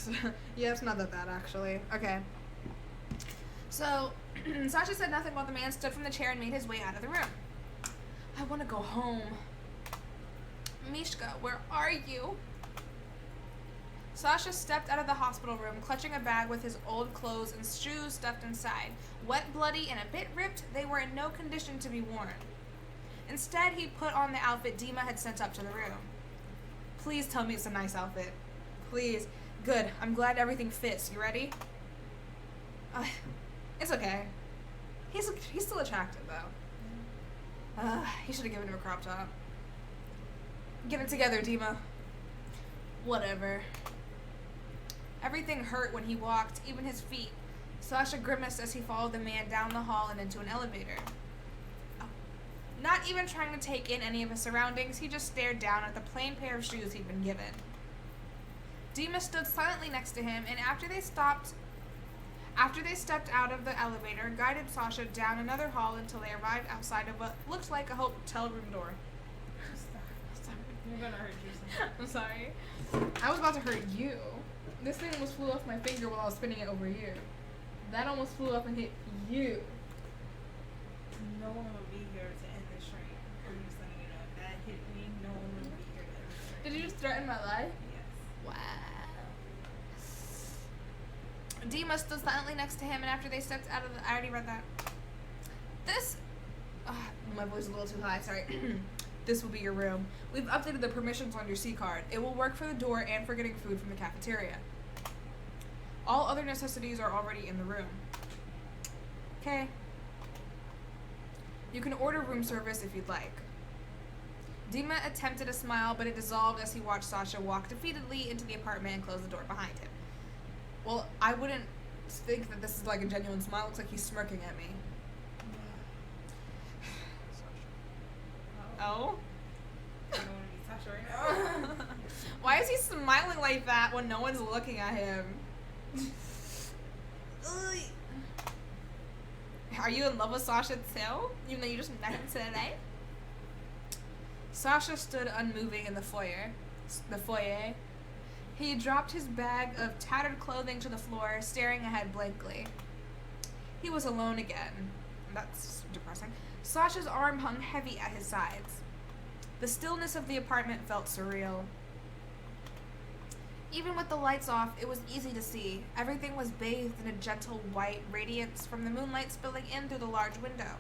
Yes. Yeah, it's not that bad, actually. Okay. So, Sasha said nothing while the man stood from the chair and made his way out of the room. I want to go home. Mishka, where are you? Sasha stepped out of the hospital room, clutching a bag with his old clothes and shoes stuffed inside. Wet, bloody, and a bit ripped, they were in no condition to be worn. Instead, he put on the outfit Dima had sent up to the room. Please tell me it's a nice outfit. Please. Good. I'm glad everything fits. You ready? It's okay. He's still attractive, though. He should have given him a crop top. Get it together, Dima. Whatever. Everything hurt when he walked, even his feet. Sasha grimaced as he followed the man down the hall and into an elevator. Not even trying to take in any of his surroundings, he just stared down at the plain pair of shoes he'd been given. Dima stood silently next to him, and after they stepped out of the elevator, guided Sasha down another hall until they arrived outside of what looked like a hotel room door. Stop. You're gonna hurt yourself. I'm sorry. I was about to hurt you. This thing almost flew off my finger while I was spinning it over here. That almost flew up and hit you. No one will be here to end this train. I'm just letting you know. If that hit me, no one will be here to end this train. Did you just threaten my life? Yes. Wow. Dima stood silently next to him, and after they stepped out of the... I already read that. My voice is a little too high, sorry. This will be your room. We've updated the permissions on your C-card. It will work for the door and for getting food from the cafeteria. All other necessities are already in the room. Okay. You can order room service if you'd like. Dima attempted a smile, but it dissolved as he watched Sasha walk defeatedly into the apartment and close the door behind him. Well, I wouldn't think that this is like a genuine smile. It looks like he's smirking at me. Oh? I don't want to be Sasha right now. Why is he smiling like that when no one's looking at him? Are you in love with Sasha too? Even though you just met him today? Sasha stood unmoving in the foyer. He dropped his bag of tattered clothing to the floor, staring ahead blankly. He was alone again. That's depressing. Sasha's arm hung heavy at his sides. The stillness of the apartment felt surreal. Even with the lights off, it was easy to see. Everything was bathed in a gentle white radiance from the moonlight spilling in through the large window.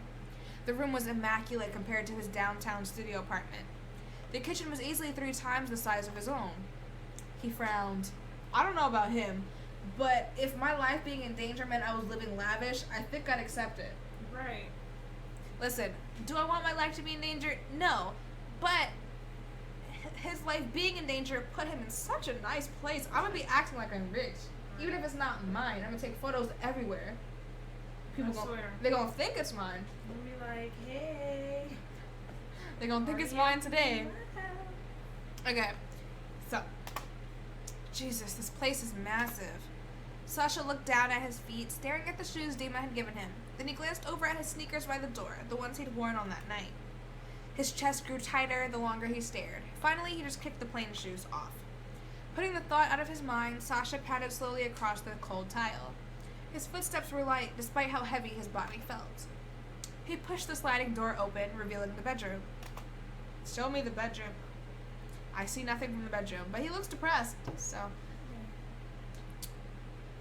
The room was immaculate compared to his downtown studio apartment. The kitchen was easily 3 times the size of his own. He frowned. I don't know about him, but if my life being in danger meant I was living lavish, I think I'd accept it. Right. Listen, do I want my life to be in danger? No. But his life being in danger put him in such a nice place. I'm going to be acting like I'm rich. Even if it's not mine, I'm going to take photos everywhere. People they're going to think it's mine. You'll be like, hey. They're going to think it's mine today. Okay. So. Jesus, this place is massive. Sasha looked down at his feet, staring at the shoes Dima had given him. Then he glanced over at his sneakers by the door, the ones he'd worn on that night. His chest grew tighter the longer he stared. Finally, he just kicked the plain shoes off. Putting the thought out of his mind, Sasha padded slowly across the cold tile. His footsteps were light, despite how heavy his body felt. He pushed the sliding door open, revealing the bedroom. Show me the bedroom. I see nothing from the bedroom, but he looks depressed, so...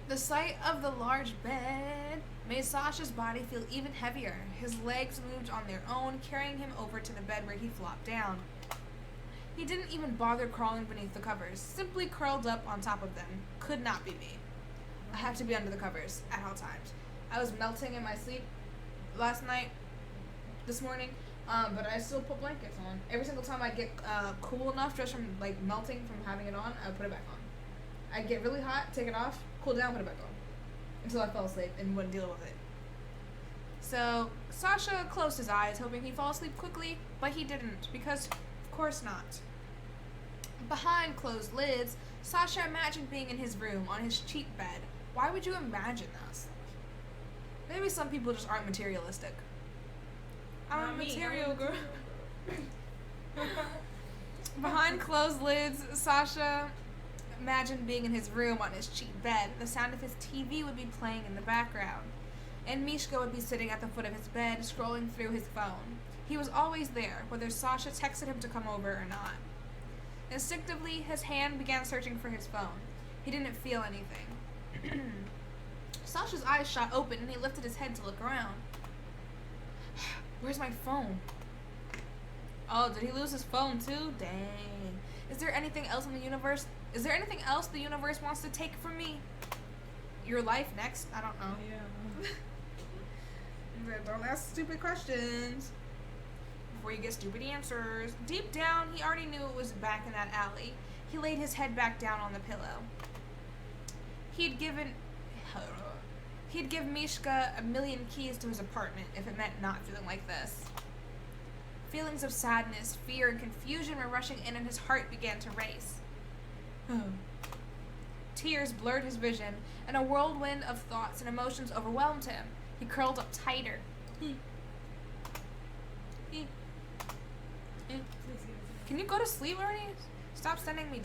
The sight of the large bed made Sasha's body feel even heavier. His legs moved on their own, carrying him over to the bed where he flopped down. He didn't even bother crawling beneath the covers, simply curled up on top of them. Could not be me. I have to be under the covers at all times. I was melting in my sleep this morning, but I still put blankets on. Every single time I get cool enough just from like melting from having it on, I put it back on. I'd get really hot, take it off, cool down, put it back on. Until I fell asleep and wouldn't deal with it. So, Sasha closed his eyes, hoping he'd fall asleep quickly, but he didn't, because of course not. Behind closed lids, Sasha imagined being in his room, on his cheap bed. Why would you imagine that? Maybe some people just aren't materialistic. I'm a material girl. Behind closed lids, Sasha Imagine being in his room on his cheap bed. The sound of his TV would be playing in the background. And Mishka would be sitting at the foot of his bed, scrolling through his phone. He was always there, whether Sasha texted him to come over or not. Instinctively, his hand began searching for his phone. He didn't feel anything. Sasha's eyes shot open, and he lifted his head to look around. Where's my phone? Oh, did he lose his phone too? Dang. Is there anything else in the universe? Is there anything else the universe wants to take from me? Your life next? I don't know. Yeah. Don't ask stupid questions before you get stupid answers. Deep down, he already knew it was back in that alley. He laid his head back down on the pillow. He'd give Mishka a million keys to his apartment if it meant not feeling like this. Feelings of sadness, fear, and confusion were rushing in, and his heart began to race. Tears blurred his vision, and a whirlwind of thoughts and emotions overwhelmed him. He curled up tighter. Can you go to sleep already? Stop sending me ...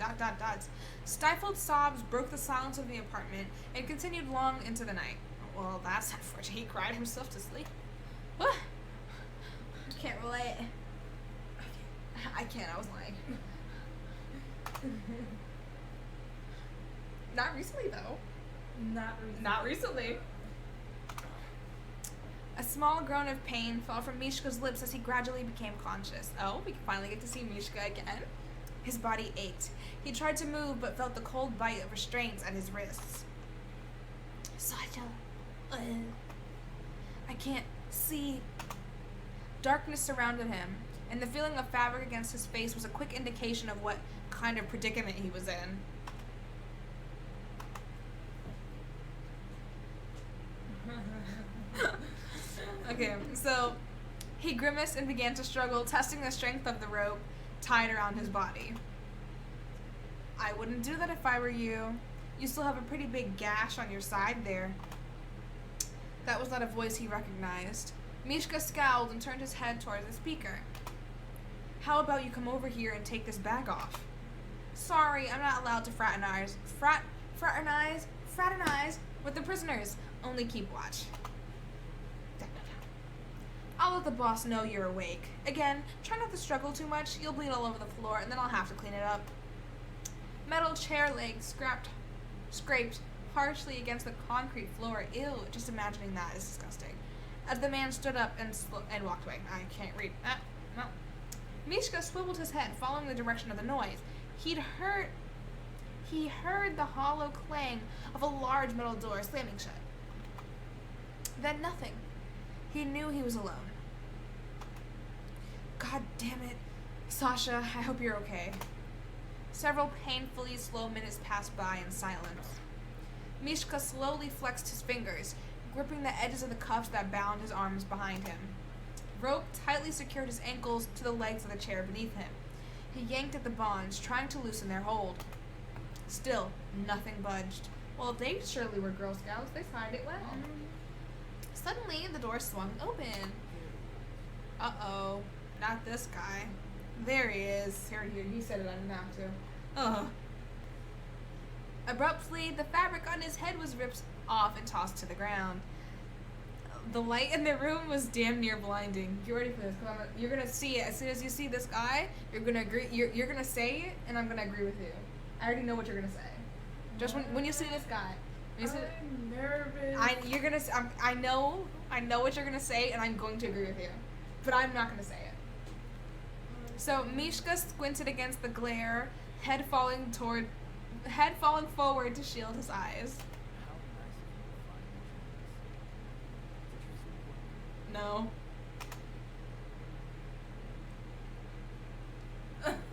Stifled sobs broke the silence of the apartment and continued long into the night. Well, that's unfortunate. He cried himself to sleep. Can't relate. I can't. I was lying. Not recently, though. Not recently. A small groan of pain fell from Mishka's lips as he gradually became conscious. Oh, we can finally get to see Mishka again. His body ached. He tried to move, but felt the cold bite of restraints at his wrists. Sasha. I can't see. Darkness surrounded him, and the feeling of fabric against his face was a quick indication of what kind of predicament he was in. Okay, so he grimaced and began to struggle, testing the strength of the rope tied around his body. I wouldn't do that if I were you. You still have a pretty big gash on your side there. That was not a voice he recognized. Mishka scowled and turned his head towards the speaker. How about you come over here and take this bag off? Sorry, I'm not allowed to fraternize with the prisoners. Only keep watch. I'll let the boss know you're awake. Again, try not to struggle too much. You'll bleed all over the floor, and then I'll have to clean it up. Metal chair legs scraped harshly against the concrete floor. Ew, just imagining that is disgusting. As the man stood up and walked away. I can't read. No. Mishka swiveled his head, following the direction of the noise. He heard the hollow clang of a large metal door slamming shut. Then nothing. He knew he was alone. God damn it. Sasha, I hope you're okay. Several painfully slow minutes passed by in silence. Mishka slowly flexed his fingers, gripping the edges of the cuffs that bound his arms behind him. Rope tightly secured his ankles to the legs of the chair beneath him. He yanked at the bonds, trying to loosen their hold. Still, nothing budged. Well, they surely were Girl Scouts. They timed it well. Suddenly, the door swung open. Uh-oh. Not this guy. There he is. Here, he said it. I didn't have to. Ugh. Abruptly, the fabric on his head was ripped off and tossed to the ground. The light in the room was damn near blinding. You ready for this? You're gonna see it. As soon as you see this guy, you're gonna agree. You're gonna say it, and I'm gonna agree with you. I already know what you're gonna say. Just when you see this guy. I'm nervous. I know what you're gonna say, and I'm going to agree with you, but I'm not gonna say it. So Mishka squinted against the glare, head falling forward to shield his eyes. No.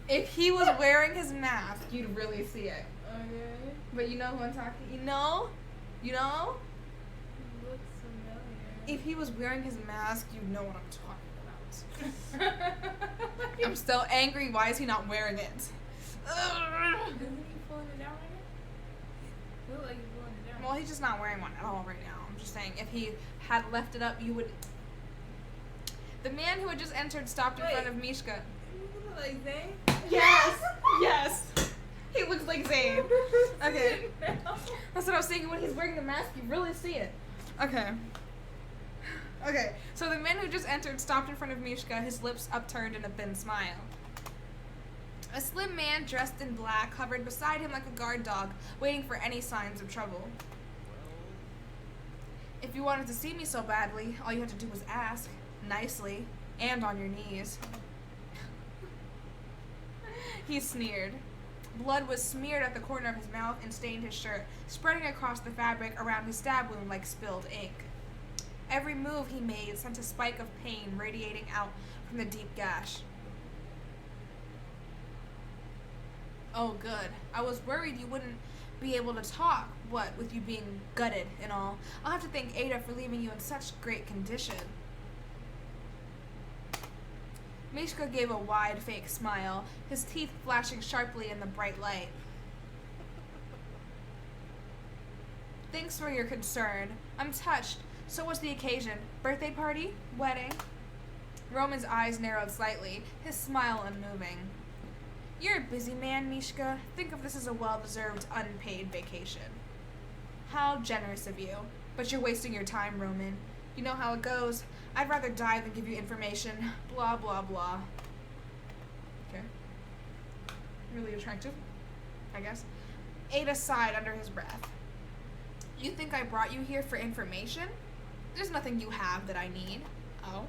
If he was wearing his mask, you'd really see it. Okay. But you know who I'm talking. You know. Looks familiar. If he was wearing his mask, you'd know what I'm talking about. I'm still angry. Why is he not wearing it? Isn't he pulling it down right now? Look like he's pulling it down. Well, he's just not wearing one at all right now. I'm just saying, if he had left it up, you would. The man who had just entered stopped in front of Mishka. You look like Zane. Yes. Yes. He looks like Zayn. Okay. That's what I was thinking. When he's wearing the mask, you really see it. Okay. Okay, so the man who just entered stopped in front of Mishka, his lips upturned in a thin smile. A slim man dressed in black hovered beside him like a guard dog, waiting for any signs of trouble. If you wanted to see me so badly, all you had to do was ask, nicely, and on your knees. He sneered. Blood was smeared at the corner of his mouth and stained his shirt, spreading across the fabric around his stab wound like spilled ink. Every move he made sent a spike of pain radiating out from the deep gash. Oh, good. I was worried you wouldn't be able to talk, what with you being gutted and all. I'll have to thank Ada for leaving you in such great condition. Mishka gave a wide, fake smile, his teeth flashing sharply in the bright light. Thanks for your concern. I'm touched. So what's the occasion? Birthday party? Wedding? Roman's eyes narrowed slightly, his smile unmoving. You're a busy man, Mishka. Think of this as a well-deserved, unpaid vacation. How generous of you. But you're wasting your time, Roman. You know how it goes. I'd rather die than give you information. Blah, blah, blah. Okay. Really attractive, I guess. Ada sighed under his breath. You think I brought you here for information? There's nothing you have that I need. Oh?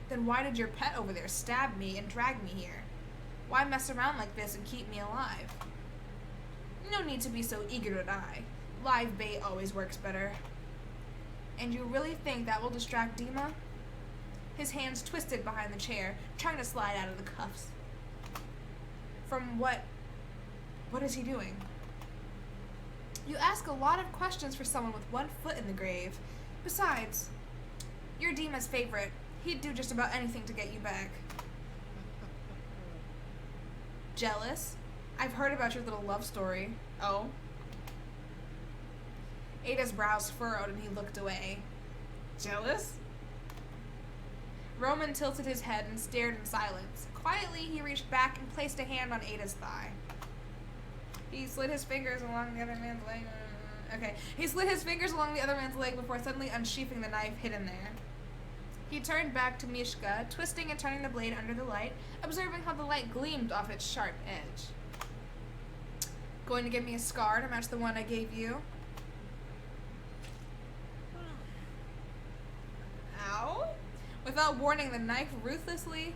Then why did your pet over there stab me and drag me here? Why mess around like this and keep me alive? No need to be so eager to die. Live bait always works better. And you really think that will distract Dima? His hands twisted behind the chair, trying to slide out of the cuffs. From what? What is he doing? You ask a lot of questions for someone with one foot in the grave. Besides, you're Dima's favorite. He'd do just about anything to get you back. Jealous? I've heard about your little love story. Oh? Ada's brows furrowed and he looked away. Jealous? Roman tilted his head and stared in silence. Quietly, he reached back and placed a hand on Ada's thigh. He slid his fingers along the other man's leg. Okay. He slid his fingers along the other man's leg before suddenly unsheathing the knife hidden there. He turned back to Mishka, twisting and turning the blade under the light, observing how the light gleamed off its sharp edge. Going to give me a scar to match the one I gave you? Ow? Without warning, the knife ruthlessly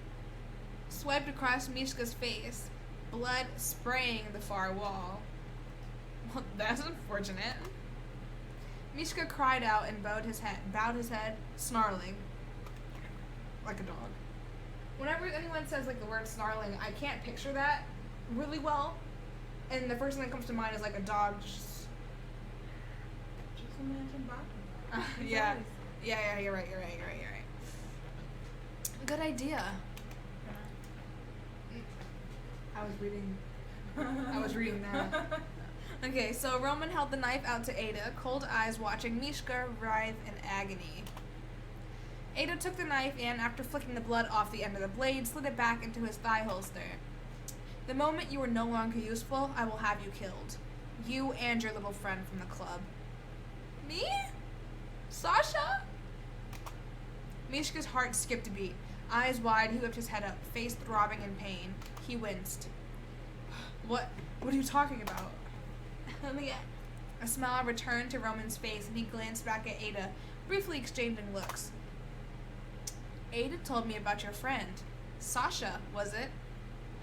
swept across Mishka's face, blood spraying the far wall. Well, that's unfortunate. Mishka cried out and bowed his head, snarling. Like a dog. Whenever anyone says like the word snarling, I can't picture that really well. And the first thing that comes to mind is like a dog just imagine barking. Yeah, you're right. Good idea. I was reading that. Okay, so Roman held the knife out to Ada, cold eyes watching Mishka writhe in agony. Ada took the knife and, after flicking the blood off the end of the blade, slid it back into his thigh holster. The moment you are no longer useful, I will have you killed. You and your little friend from the club. Me? Sasha? Mishka's heart skipped a beat. Eyes wide, he whipped his head up, face throbbing in pain. He winced. What are you talking about? A smile returned to Roman's face, and he glanced back at Ada, briefly exchanging looks. Ada told me about your friend. Sasha, was it?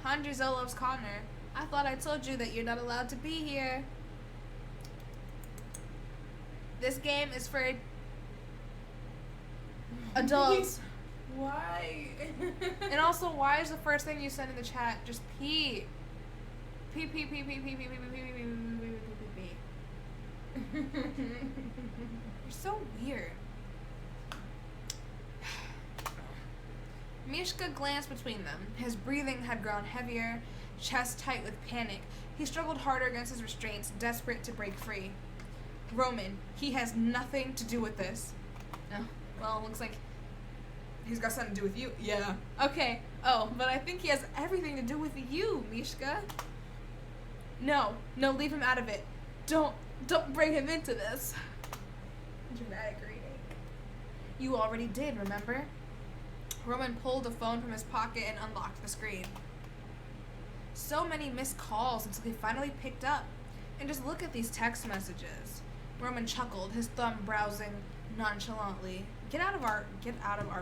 Handry Zolov's Connor. I thought I told you that you're not allowed to be here. This game is for adults. Why? And also, why is the first thing you send in the chat just pee? Pee. You're so weird. Mishka glanced between them. His breathing had grown heavier, chest tight with panic. He struggled harder against his restraints, desperate to break free. Roman, he has nothing to do with this. Oh, well, looks like he's got something to do with you. Yeah. Okay. Oh, but I think he has everything to do with you, Mishka. No, leave him out of it. Don't bring him into this. Dramatic reading. You already did, remember? Roman pulled a phone from his pocket and unlocked the screen. So many missed calls until he finally picked up. And just look at these text messages. Roman chuckled, his thumb browsing nonchalantly. Get out of our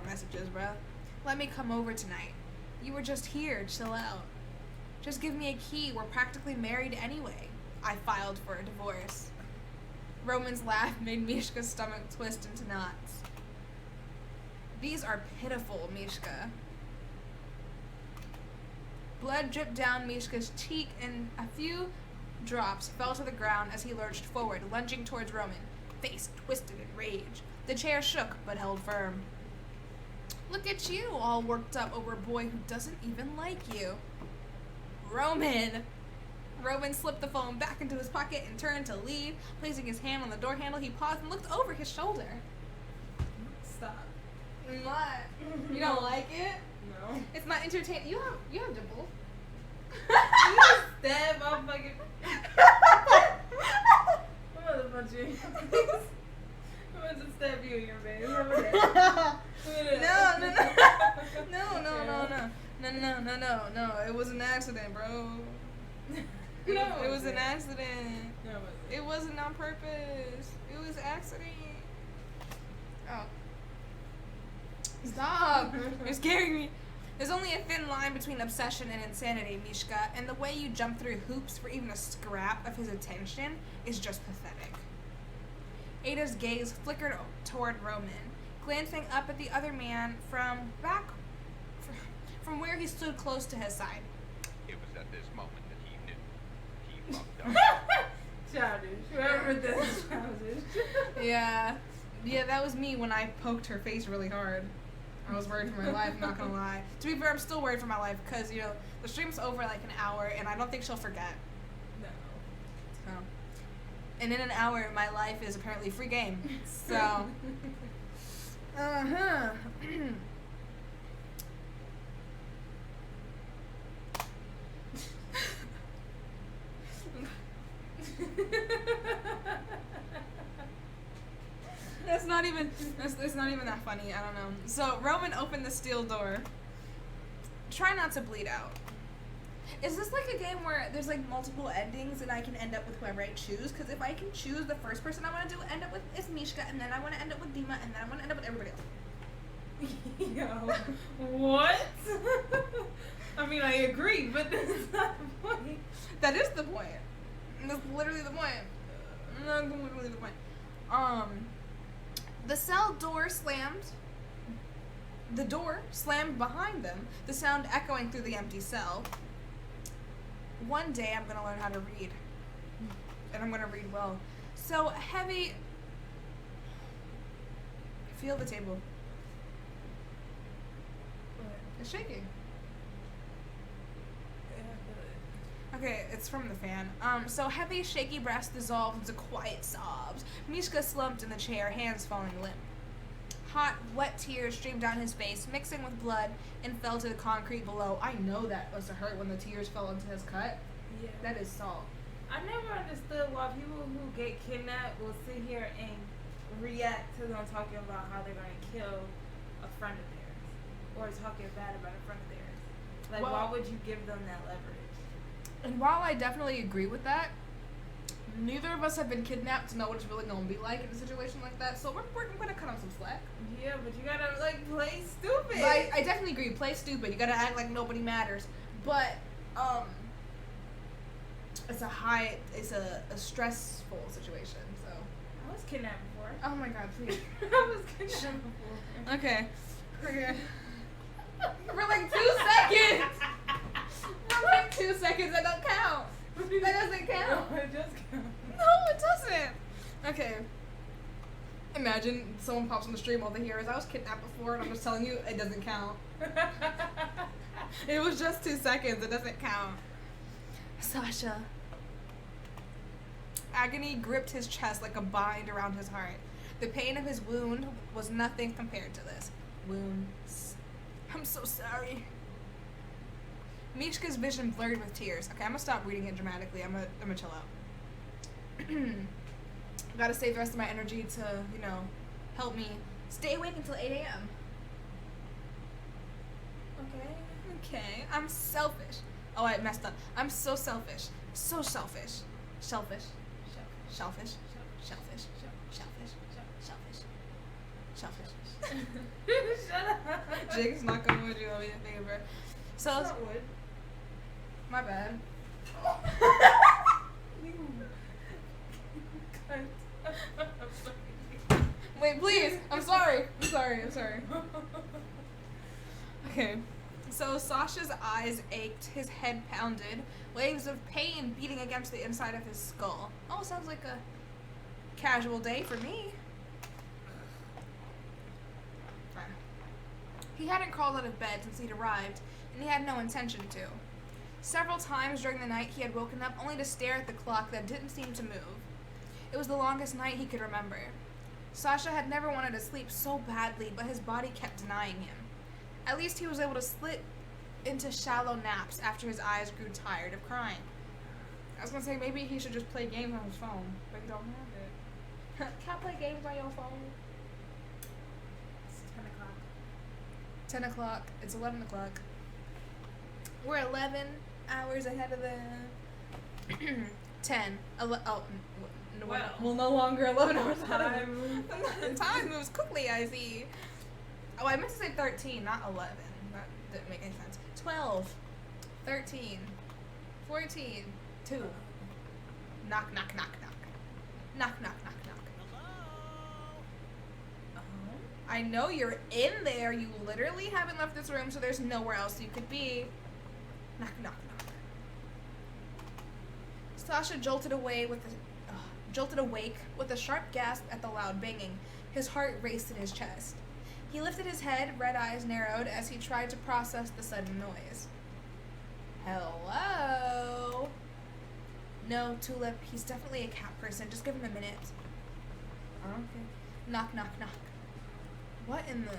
messages, bruh. Let me come over tonight. You were just here, chill out. Just give me a key, we're practically married anyway. I filed for a divorce. Roman's laugh made Mishka's stomach twist into knots. These are pitiful, Mishka. Blood dripped down Mishka's cheek and a few drops fell to the ground as he lurched forward, lunging towards Roman, face twisted in rage. The chair shook, but held firm. Look at you, all worked up over a boy who doesn't even like you. Roman! Roman slipped the phone back into his pocket and turned to leave. Placing his hand on the door handle, he paused and looked over his shoulder. Stop. What? You don't like it? No. It's not entertaining. You have dimples. You just stab my fucking. I'm gonna punch you. I'm gonna just stab you in your face. No. It was an accident, bro. It was an accident. No, it wasn't on purpose. It was accident. Oh. Stop. You're scaring me. There's only a thin line between obsession and insanity, Mishka, and the way you jump through hoops for even a scrap of his attention is just pathetic. Ada's gaze flickered toward Roman, glancing up at the other man from where he stood close to his side. It was at this moment that he knew. He fucked up. Childish. Whoever this childish. Yeah, that was me when I poked her face really hard. I was worried for my life, not gonna lie. To be fair, I'm still worried for my life because, the stream's over like an hour and I don't think she'll forget. No. So. And in an hour, my life is apparently free game. So. Uh-huh. It's not even that funny. I don't know. So Roman opened the steel door. Try not to bleed out. Is this like a game where there's like multiple endings and I can end up with whoever I choose? Because if I can choose the first person I want to end up with is Mishka, and then I want to end up with Dima, and then I want to end up with everybody else. Yo, what? I mean, I agree, but that's not the point. That is the point. That's literally the point. That's literally the point. The cell door slammed. The door slammed behind them, the sound echoing through the empty cell. One day I'm gonna learn how to read. And I'm gonna read well. So heavy. Feel the table. What? It's shaking. Yeah, I feel it. Okay, it's from the fan. So heavy, shaky breaths dissolved into quiet sobs. Mishka slumped in the chair, hands falling limp. Hot, wet tears streamed down his face, mixing with blood, and fell to the concrete below. I know that must have hurt when the tears fell into his cut. Yeah. That is salt. I never understood why people who get kidnapped will sit here and react to them talking about how they're going to kill a friend of theirs. Or talking bad about a friend of theirs. Like, Well, why would you give them that leverage? And while I definitely agree with that, neither of us have been kidnapped to know what it's really going to be like in a situation like that, so we're going to cut him some slack. Yeah, but you gotta, play stupid. But I definitely agree. Play stupid. You gotta act like nobody matters. But, it's a stressful situation, so. I was kidnapped before. Oh my god, please. I was kidnapped before. Okay. For like 2 seconds! For like 2 seconds, that don't count. That doesn't count. No, it does count. No, it doesn't. Okay. Imagine someone pops on the stream, all they hear is, I was kidnapped before, and I'm just telling you, it doesn't count. It was just 2 seconds, it doesn't count. Sasha. Agony gripped his chest like a bind around his heart. The pain of his wound was nothing compared to this. Wounds. I'm so sorry. Mishka's vision blurred with tears. Okay, I'm gonna stop reading it dramatically. I'm gonna chill out. Gotta save the rest of my energy to, help me stay awake until 8 a.m. Okay, I'm selfish. Oh, I messed up. I'm so selfish. So selfish. Selfish. Selfish. Selfish. Selfish. Selfish. Shut up. Jake's not gonna would you owe me a favor. So It's not wood. my bad. You cunt. Wait, please. I'm sorry. Okay. So Sasha's eyes ached, his head pounded, waves of pain beating against the inside of his skull. Oh, sounds like a casual day for me. He hadn't crawled out of bed since he'd arrived, and he had no intention to. Several times during the night he had woken up only to stare at the clock that didn't seem to move. It was the longest night he could remember. Sasha had never wanted to sleep so badly, but his body kept denying him. At least he was able to slip into shallow naps after his eyes grew tired of crying. I was gonna say maybe he should just play games on his phone, but he don't have it. Can't play games on your phone. It's 10 o'clock. 10 o'clock. It's 11 o'clock. We're 11 hours ahead of them. 10. Well, no longer 11 hours ahead of them. Time moves quickly, I see. Oh, I meant to say 13, not 11. That didn't make any sense. 12. 13. 14. 2. Knock, knock, knock, knock. Knock, knock, knock, knock. I know you're in there. You literally haven't left this room, so there's nowhere else you could be. Knock, knock, knock. Sasha jolted awake with a sharp gasp at the loud banging. His heart raced in his chest. He lifted his head, red eyes narrowed as he tried to process the sudden noise. Hello? No, Tulip, he's definitely a cat person. Just give him a minute. Okay. Knock, knock, knock. What in the...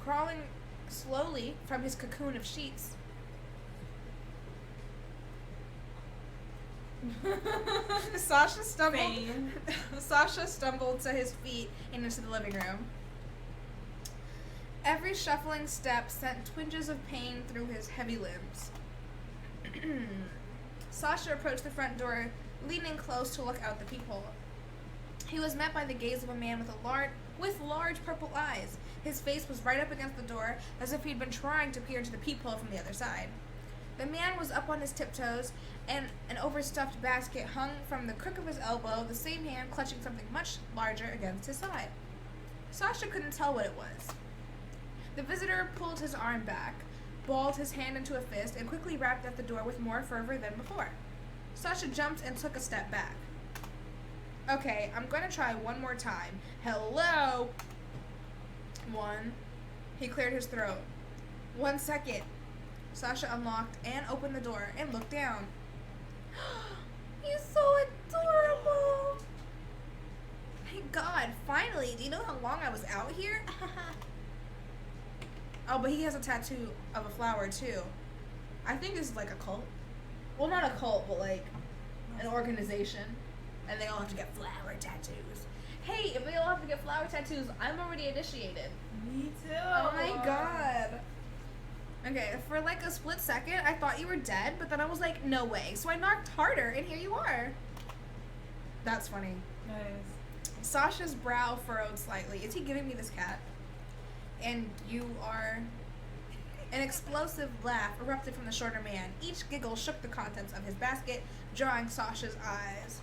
Crawling slowly from his cocoon of sheets. Sasha stumbled to his feet and into the living room. Every shuffling step sent twinges of pain through his heavy limbs. Sasha approached the front door, leaning close to look out the peephole. He was met by the gaze of a man with large purple eyes. His face was right up against the door, as if he'd been trying to peer into the peephole from the other side. The man was up on his tiptoes, and an overstuffed basket hung from the crook of his elbow, the same hand clutching something much larger against his side. Sasha couldn't tell what it was. The visitor pulled his arm back, balled his hand into a fist, and quickly rapped at the door with more fervor than before. Sasha jumped and took a step back. Okay, I'm going to try one more time. Hello? 1. He cleared his throat. 1 second. Sasha unlocked and opened the door and looked down. He's so adorable. Thank God, finally. Do you know how long I was out here? Oh, but he has a tattoo of a flower too. I think this is like a cult. Well, not a cult, but like an organization. And they all have to get flower tattoos. Hey, if they all have to get flower tattoos, I'm already initiated. Me too. Oh my God. Okay, for like a split second, I thought you were dead, but then I was like, no way. So I knocked harder, and here you are. That's funny. Nice. Sasha's brow furrowed slightly. Is he giving me this cat? And you are... An explosive laugh erupted from the shorter man. Each giggle shook the contents of his basket, drawing Sasha's eyes.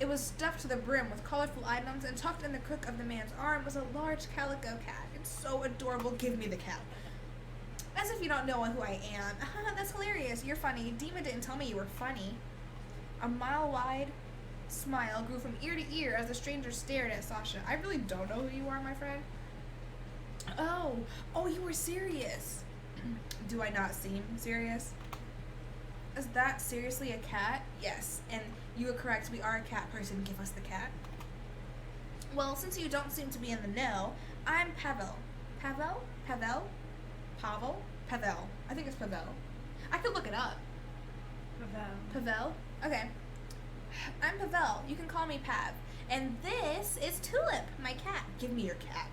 It was stuffed to the brim with colorful items, and tucked in the crook of the man's arm was a large calico cat. It's so adorable. Give me the cat. As if you don't know who I am. That's hilarious. You're funny. Dima didn't tell me you were funny. A mile-wide smile grew from ear to ear as the stranger stared at Sasha. I really don't know who you are, my friend. Oh, you were serious. Do I not seem serious? Is that seriously a cat? Yes, and you were correct. We are a cat person. Give us the cat. Well, since you don't seem to be in the know, I'm Pavel. Pavel? I think it's Pavel. Pavel? I could look it up. Pavel? Okay. I'm Pavel. You can call me Pav. And this is Tulip, my cat. Give me your cat.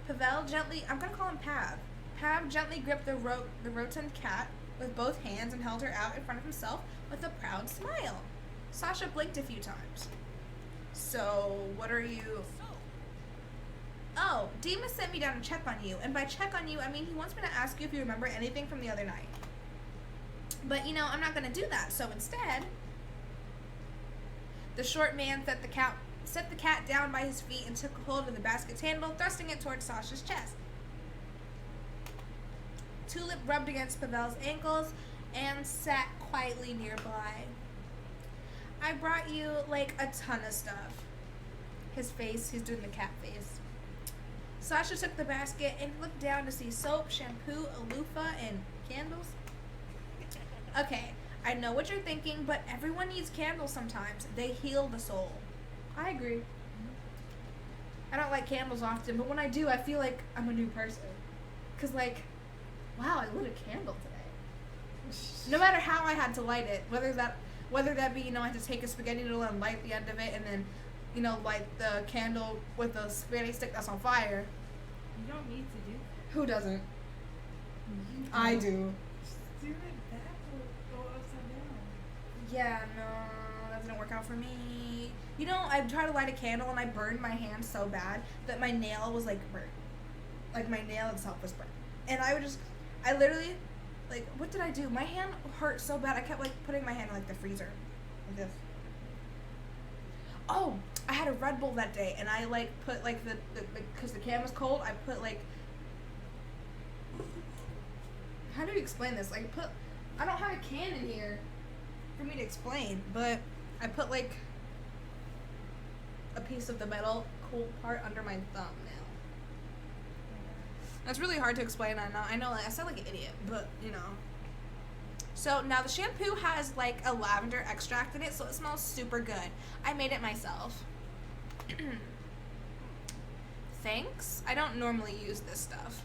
Pavel gently, I'm gonna call him Pav. Pav gently gripped the rotund cat with both hands and held her out in front of himself with a proud smile. Sasha blinked a few times. So, what are you... Oh, Dima sent me down to check on you. And by check on you, I mean he wants me to ask you if you remember anything from the other night. But, you know, I'm not going to do that. So instead, the short man set the cat down by his feet and took hold of the basket's handle, thrusting it towards Sasha's chest. Tulip rubbed against Pavel's ankles and sat quietly nearby. I brought you, like, a ton of stuff. He's doing the cat face. Sasha took the basket and looked down to see soap, shampoo, a loofah, and candles. Okay, I know what you're thinking, but everyone needs candles sometimes. They heal the soul. I agree. I don't like candles often, but when I do, I feel like I'm a new person. 'Cause, like, wow, I lit a candle today. No matter how I had to light it, whether that be, you know, I had to take a spaghetti noodle and light the end of it, and then, you know, light the candle with a spaghetti stick that's on fire. You don't need to do that. Who doesn't? I do. Just do it backwards. Go upside down. Yeah, no, that didn't work out for me. You know, I tried to light a candle and I burned my hand so bad that my nail was, like, burnt. Like, my nail itself was burnt. And I literally, like, what did I do? My hand hurt so bad, I kept, like, putting my hand in, like, the freezer. Like this. Oh, I had a Red Bull that day, and I, like, put, like, because the can was cold, I put, like, how do you explain this? Like, I don't have a can in here for me to explain, but I put, like, a piece of the metal cold part under my thumb now. That's really hard to explain, I know, I sound like an idiot, but, you know. So, now the shampoo has, like, a lavender extract in it, so it smells super good. I made it myself. Thanks? I don't normally use this stuff.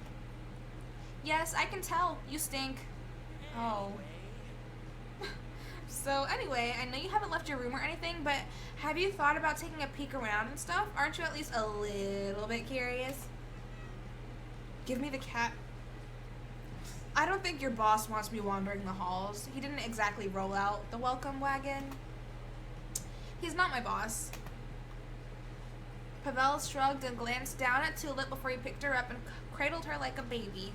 Yes, I can tell. You stink. Oh. So, anyway, I know you haven't left your room or anything, but have you thought about taking a peek around and stuff? Aren't you at least a little bit curious? Give me the cat. I don't think your boss wants me wandering the halls. He didn't exactly roll out the welcome wagon. He's not my boss. Pavel shrugged and glanced down at Tulip before he picked her up and cradled her like a baby.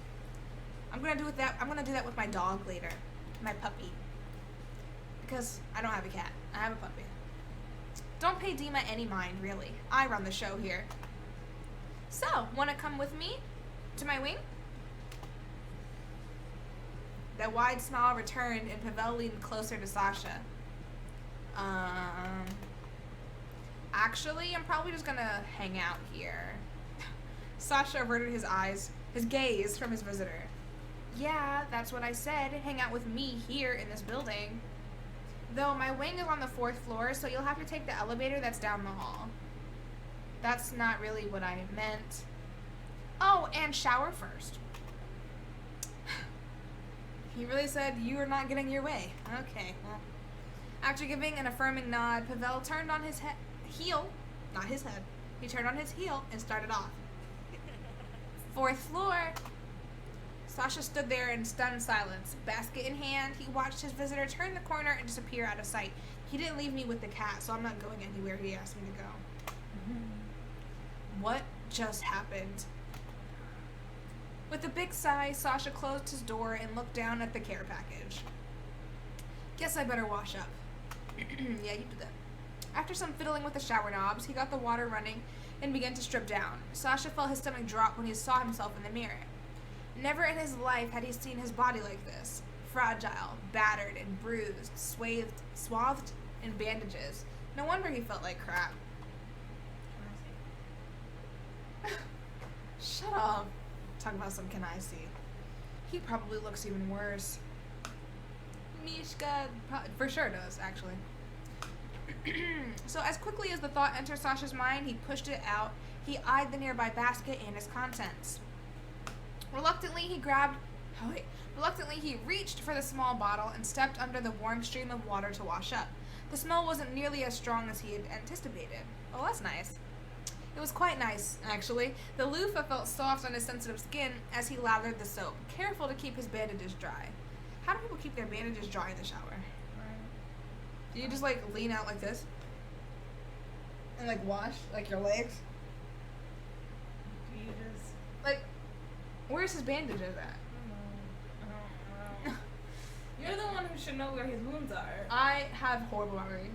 I'm gonna do that with my dog later. My puppy. Because I don't have a cat. I have a puppy. Don't pay Dima any mind, really. I run the show here. So, wanna come with me to my wing? That wide smile returned and Pavel leaned closer to Sasha. Actually, I'm probably just gonna hang out here. Sasha averted his gaze from his visitor. Yeah, that's what I said. Hang out with me here in this building. Though my wing is on the 4th floor, so you'll have to take the elevator that's down the hall. That's not really what I meant. Oh, and shower first. He really said you were not getting your way. Okay, well. After giving an affirming nod, Pavel turned on his heel, not his head. He turned on his heel and started off. 4th floor. Sasha stood there in stunned silence. Basket in hand, he watched his visitor turn the corner and disappear out of sight. He didn't leave me with the cat, so I'm not going anywhere he asked me to go. What just happened? With a big sigh, Sasha closed his door and looked down at the care package. Guess I better wash up. Yeah, you do that. After some fiddling with the shower knobs, he got the water running and began to strip down. Sasha felt his stomach drop when he saw himself in the mirror. Never in his life had he seen his body like this. Fragile, battered, and bruised, swathed in bandages. No wonder he felt like crap. Shut up. Talk about some can I see. He probably looks even worse. Mishka for sure does, actually. So as quickly as the thought entered Sasha's mind, he pushed it out. He eyed the nearby basket and its contents. Reluctantly, he reached for the small bottle and stepped under the warm stream of water to wash up. The smell wasn't nearly as strong as he had anticipated. Oh, that's nice. It was quite nice, actually. The loofah felt soft on his sensitive skin as he lathered the soap, careful to keep his bandages dry. How do people keep their bandages dry in the shower? Right. Do you just, like, lean out like this? And, like, wash, like, your legs? Do you just... Like, where's his bandages at? I don't know. You're the one who should know where his wounds are. I have horrible memory.